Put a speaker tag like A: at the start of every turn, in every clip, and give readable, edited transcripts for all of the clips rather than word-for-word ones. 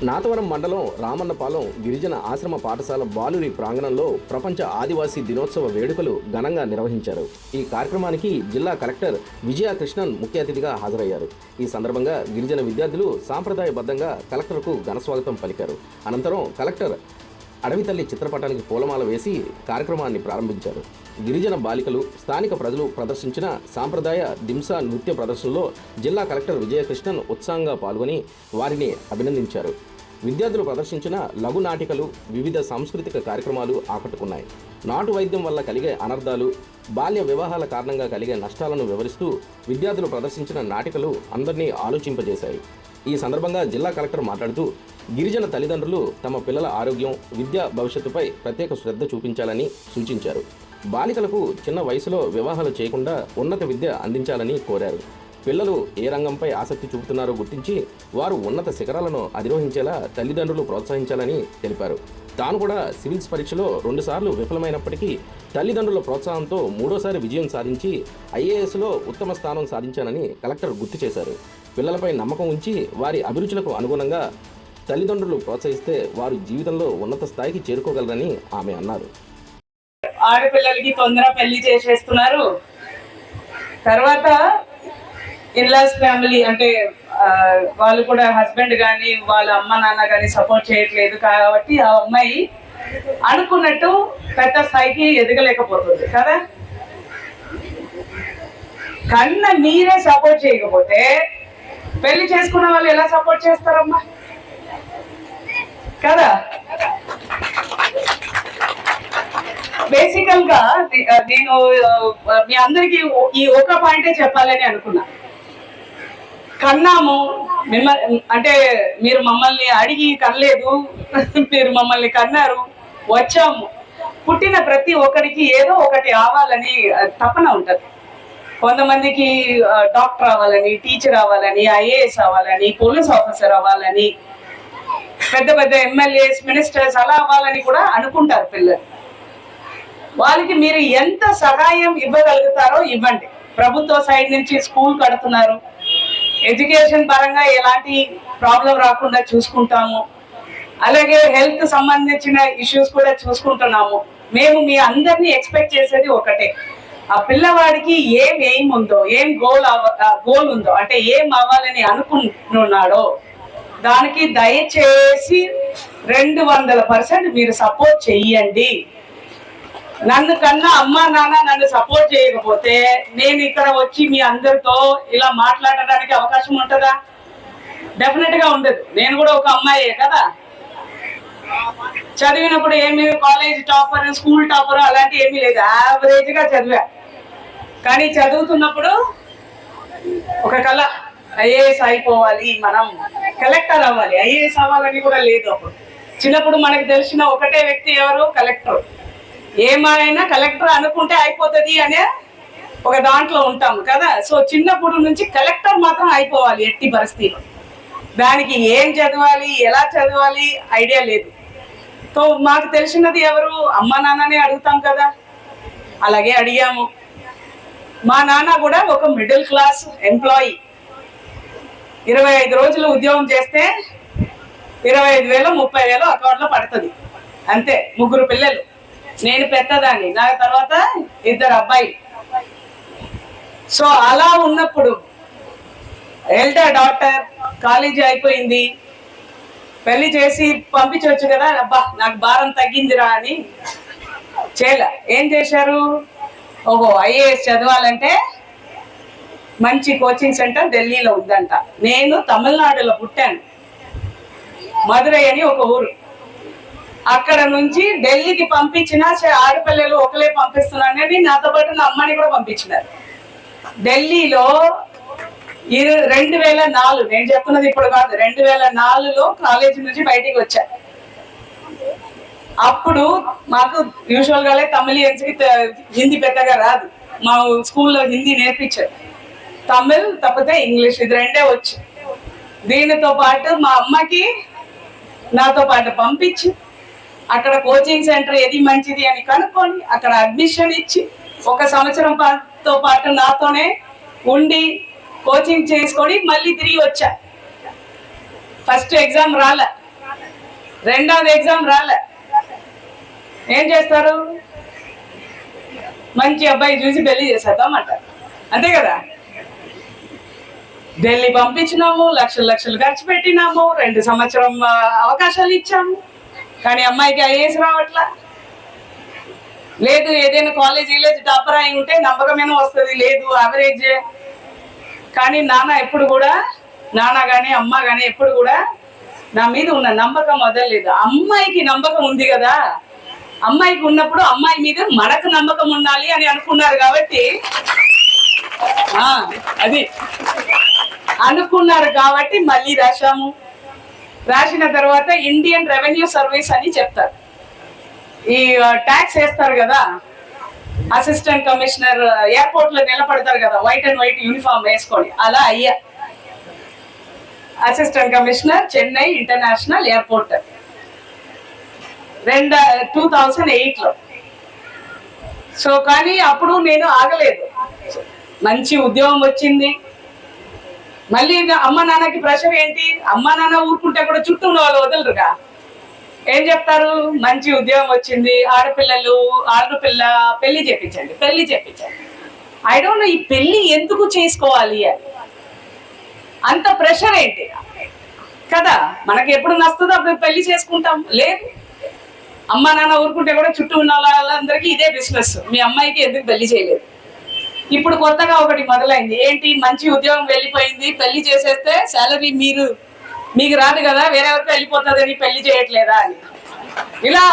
A: నాతవరం మండలం రామన్నపాలెం గిరిజన ఆశ్రమ పాఠశాల బాలురి ప్రాంగణంలో ప్రపంచ ఆదివాసీ దినోత్సవ వేడుకలు ఘనంగా నిర్వహించారు. ఈ కార్యక్రమానికి జిల్లా కలెక్టర్ విజయకృష్ణన్ ముఖ్య అతిథిగా హాజరయ్యారు. ఈ సందర్భంగా గిరిజన విద్యార్థులు సాంప్రదాయబద్ధంగా కలెక్టర్కు ఘనస్వాగతం పలికారు. అనంతరం కలెక్టర్ అడవితల్లి చిత్రపటానికి పూలమాల వేసి కార్యక్రమాన్ని ప్రారంభించారు. గిరిజన బాలికలు, స్థానిక ప్రజలు ప్రదర్శించిన సాంప్రదాయ దింసా నృత్య ప్రదర్శనలో జిల్లా కలెక్టర్ విజయకృష్ణన్ ఉత్సాహంగా పాల్గొని వారిని అభినందించారు. విద్యార్థులు ప్రదర్శించిన లఘు నాటికలు, వివిధ సాంస్కృతిక కార్యక్రమాలు ఆకట్టుకున్నాయి. నాటు వైద్యం వల్ల కలిగే అనర్థాలు, బాల్య వివాహాల కారణంగా కలిగే నష్టాలను వివరిస్తూ విద్యార్థులు ప్రదర్శించిన నాటికలు అందరినీ ఆలోచింపజేశాయి. ఈ సందర్భంగా జిల్లా కలెక్టర్ మాట్లాడుతూ గిరిజన తల్లిదండ్రులు తమ పిల్లల ఆరోగ్యం, విద్యా భవిష్యత్తుపై ప్రత్యేక శ్రద్ధ చూపించాలని సూచించారు. బాలికలకు చిన్న వయసులో వివాహాలు చేయకుండా ఉన్నత విద్య అందించాలని కోరారు. పిల్లలు ఏ రంగంపై ఆసక్తి చూపుతున్నారో గుర్తించి వారు ఉన్నత శిఖరాలను అధిరోహించేలా తల్లిదండ్రులు ప్రోత్సహించాలని తెలిపారు. తాను కూడా సివిల్స్ పరీక్షలో 2 సార్లు విఫలమైనప్పటికీ తల్లిదండ్రుల ప్రోత్సాహంతో 3వ విజయం సాధించి ఐఏఎస్లో ఉత్తమ స్థానం సాధించానని కలెక్టర్ గుర్తు చేశారు. పిల్లలపై నమ్మకం ఉంచి వారి అభిరుచులకు అనుగుణంగా తల్లిదండ్రులు ప్రోత్సహిస్తే వారు జీవితంలో ఉన్నత స్థాయికి చేరుకోగలరని ఆమె అన్నారు.
B: ఆడపిల్లలకి తొందర పెళ్లి చేసేస్తున్నారు. తర్వాత ఇన్లాస్ ఫ్యామిలీ అంటే వాళ్ళు కూడా హస్బెండ్ కానీ వాళ్ళ అమ్మ నాన్న కానీ సపోర్ట్ చేయట్లేదు. కాబట్టి ఆ అమ్మాయి అనుకున్నట్టు పెద్ద స్థాయికి ఎదగలేకపోతుంది కదా. కన్న మీరే సపోర్ట్ చేయకపోతే పెళ్లి చేసుకున్న వాళ్ళు ఎలా సపోర్ట్ చేస్తారమ్మా కదా. బేసికల్ గా నేను మీ అందరికి ఈ ఒక పాయింటే చెప్పాలని అనుకున్నా. కన్నాము అంటే మీరు మమ్మల్ని అడిగి కనలేదు, మీరు మమ్మల్ని కన్నారు, వచ్చాము. పుట్టిన ప్రతి ఒక్కరికి ఏదో ఒకటి అవ్వాలని తపన ఉంటుంది. కొంతమందికి డాక్టర్ అవ్వాలని, టీచర్ అవ్వాలని, ఐఏఎస్ అవ్వాలని, పోలీస్ ఆఫీసర్ అవ్వాలని, పెద్ద పెద్ద ఎమ్మెల్యేస్, మినిస్టర్స్ అలా అవ్వాలని కూడా అనుకుంటారు పిల్లలు. వాళ్ళకి మీరు ఎంత సహాయం ఇవ్వగలుగుతారో ఇవ్వండి. ప్రభుత్వ సైడ్ నుంచి స్కూల్ కడుతున్నారు, ఎడ్యుకేషన్ పరంగా ఎలాంటి ప్రాబ్లం రాకుండా చూసుకుంటాము. అలాగే హెల్త్ సంబంధించిన ఇష్యూస్ కూడా చూసుకుంటున్నాము. మేము మీ అందరినీ ఎక్స్పెక్ట్ చేసేది ఒకటే, ఆ పిల్లవాడికి ఏం ఎయిమ్ ఉందో, ఏం గోల్ ఉందో, అంటే ఏం అవ్వాలని అనుకుంటున్నాడో దానికి దయచేసి 200% మీరు సపోర్ట్ చెయ్యండి. నన్ను కన్నా అమ్మా నాన్న నన్ను సపోర్ట్ చేయకపోతే నేను ఇక్కడ వచ్చి మీ అందరితో ఇలా మాట్లాడడానికి అవకాశం ఉంటుందా? డెఫినెట్ గా ఉండదు. నేను కూడా ఒక అమ్మాయే కదా. చదివినప్పుడు ఏమి కాలేజ్ టాపర్, స్కూల్ టాపర్ అలాంటి ఏమీ లేదు. యావరేజ్ గా చదివా. కానీ చదువుతున్నప్పుడు ఒక కళ, ఐఏఎస్ అయిపోవాలి, మనం కలెక్టర్ అవ్వాలి. ఐఏఎస్ అవ్వాలని కూడా లేదు. అప్పుడు చిన్నప్పుడు మనకు తెలిసిన ఒకటే వ్యక్తి ఎవరు? కలెక్టర్. ఏమైనా కలెక్టర్ అనుకుంటే అయిపోతుంది అనే ఒక దాంట్లో ఉంటాము కదా. సో చిన్నప్పుడు నుంచి కలెక్టర్ మాత్రం అయిపోవాలి ఎట్టి పరిస్థితిలో. దానికి ఏం చదవాలి, ఎలా చదవాలి ఐడియా లేదు. సో మాకు తెలిసినది ఎవరు? అమ్మ నాన్ననే అడుగుతాం కదా. అలాగే అడిగాము. మా నాన్న కూడా ఒక మిడిల్ క్లాస్ ఎంప్లాయీ. 25 రోజులు ఉద్యోగం చేస్తే 25,000 30,000 అకౌంట్లో పడుతుంది అంతే. 3 పిల్లలు, నేను పెద్దదాన్ని, నా తర్వాత 2 అబ్బాయి. సో అలా ఉన్నప్పుడు ఎల్డర్ డాక్టర్, కాలేజీ అయిపోయింది, పెళ్లి చేసి పంపించవచ్చు కదా. అబ్బా నాకు భారం తగ్గిందిరా అని చేయలే. ఏం చేశారు? ఓహో ఐఏఎస్ చదవాలంటే మంచి కోచింగ్ సెంటర్ ఢిల్లీలో ఉందంట. నేను తమిళనాడులో పుట్టాను, మధురై అని ఒక ఊరు. అక్కడ నుంచి ఢిల్లీకి పంపించిన ఆడపిల్లలు ఒకలే పంపిస్తున్నానని నాతో పాటు నా అమ్మని కూడా పంపించినారు. ఢిల్లీలో 2004, నేను చెప్తున్నది ఇప్పుడు కాదు, 2004లో కాలేజీ నుంచి బయటికి వచ్చా. అప్పుడు మాకు యూజువల్ గానే తమిళియన్స్కి హిందీ పెద్దగా రాదు. మా స్కూల్లో హిందీ నేర్పించారు. తమిళ్ తప్పితే ఇంగ్లీష్, ఇది 2 వచ్చు. దీనితో పాటు మా అమ్మకి నాతో పాటు పంపించి అక్కడ కోచింగ్ సెంటర్ ఏది మంచిది అని కనుక్కొని అక్కడ అడ్మిషన్ ఇచ్చి 1 సంవత్సరంతో పాటు నాతోనే ఉండి కోచింగ్ చేసుకొని మళ్ళీ తిరిగి వచ్చా. ఫస్ట్ ఎగ్జామ్ రాలే, రెండవది ఎగ్జామ్ రాలే, ఏం చేస్తారు? మంచి అబ్బాయి చూసి పెళ్లి చేసేద్దామంటారు, అంతే కదా. ఢిల్లీ పంపించినాము, లక్షలు లక్షలు ఖర్చు పెట్టినాము, 2 సంవత్సరం అవకాశాలు ఇచ్చాము, కానీ అమ్మాయికి ఐఏఎస్ రావట్లా. లేదు ఏదైనా కాలేజీలో టాపర్ అయి ఉంటే నమ్మకమైన వస్తుంది, లేదు యావరేజ్. కానీ నాన్న కానీ అమ్మ కానీ ఎప్పుడు కూడా నా మీద ఉన్న నమ్మకం వదలలేదు. అమ్మాయికి నమ్మకం ఉంది కదా, అమ్మాయికి ఉన్నప్పుడు అమ్మాయి మీద మనకు నమ్మకం ఉండాలి అని అనుకున్నారు కాబట్టి అది అనుకున్నారు కాబట్టి మళ్ళీ రాశాము. రాసిన తర్వాత ఇండియన్ రెవెన్యూ సర్వీస్ అని చెప్తారు, ఈ ట్యాక్స్ వేస్తారు కదా, అసిస్టెంట్ కమిషనర్ ఎయిర్పోర్ట్ లో నిలబడతారు కదా వైట్ అండ్ వైట్ యూనిఫామ్ వేసుకొని, అలా అయ్యా assistant commissioner Chennai international airport 2008లో. సో కానీ అప్పుడు నేను ఆగలేదు, మంచి ఉద్యోగం వచ్చింది. మళ్ళీ అమ్మ నాన్నకి ప్రెషర్ ఏంటి, అమ్మ నాన్న ఊరుకుంటే కూడా చుట్టూ ఉన్న వాళ్ళు వదలరుగా, ఏం చెప్తారు? మంచి ఉద్యోగం వచ్చింది, ఆడపిల్ల పెళ్లి చేపించండి. ఐ డోంట్ నో ఈ పెళ్లి ఎందుకు చేసుకోవాలి అని అంత ప్రెషర్ ఏంటి కదా. మనకి ఎప్పుడు నస్తుందో అప్పుడు పెళ్లి చేసుకుంటాం, లేదు అమ్మ నాన్న ఊరుకుంటే కూడా చుట్టూ ఉన్న వాళ్ళందరికీ ఇదే బిజినెస్, మీ అమ్మాయికి ఎందుకు పెళ్లి చేయలేదు. ఇప్పుడు కొత్తగా ఒకటి మొదలైంది, ఏంటి? మంచి ఉద్యోగం వెళ్ళిపోయింది, పెళ్లి చేసేస్తే శాలరీ మీకు రాదు కదా, వేరే వరకు వెళ్ళిపోతుందని పెళ్లి చేయట్లేదా అని. ఇలా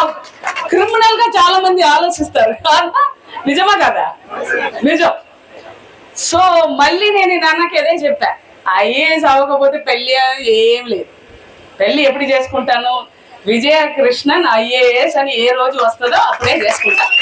B: క్రిమినల్ గా చాలా మంది ఆలోచిస్తారు, నిజమా కదా? నిజం. సో మళ్ళీ నేను నాన్నకి అదే చెప్పా, ఐఏఎస్ అవ్వకపోతే పెళ్లి ఏం లేదు, పెళ్లి ఎప్పుడు చేసుకుంటాను, విజయకృష్ణన్ ఐఏఎస్ అని ఏ రోజు వస్తుందో అప్పుడే చేసుకుంటాను.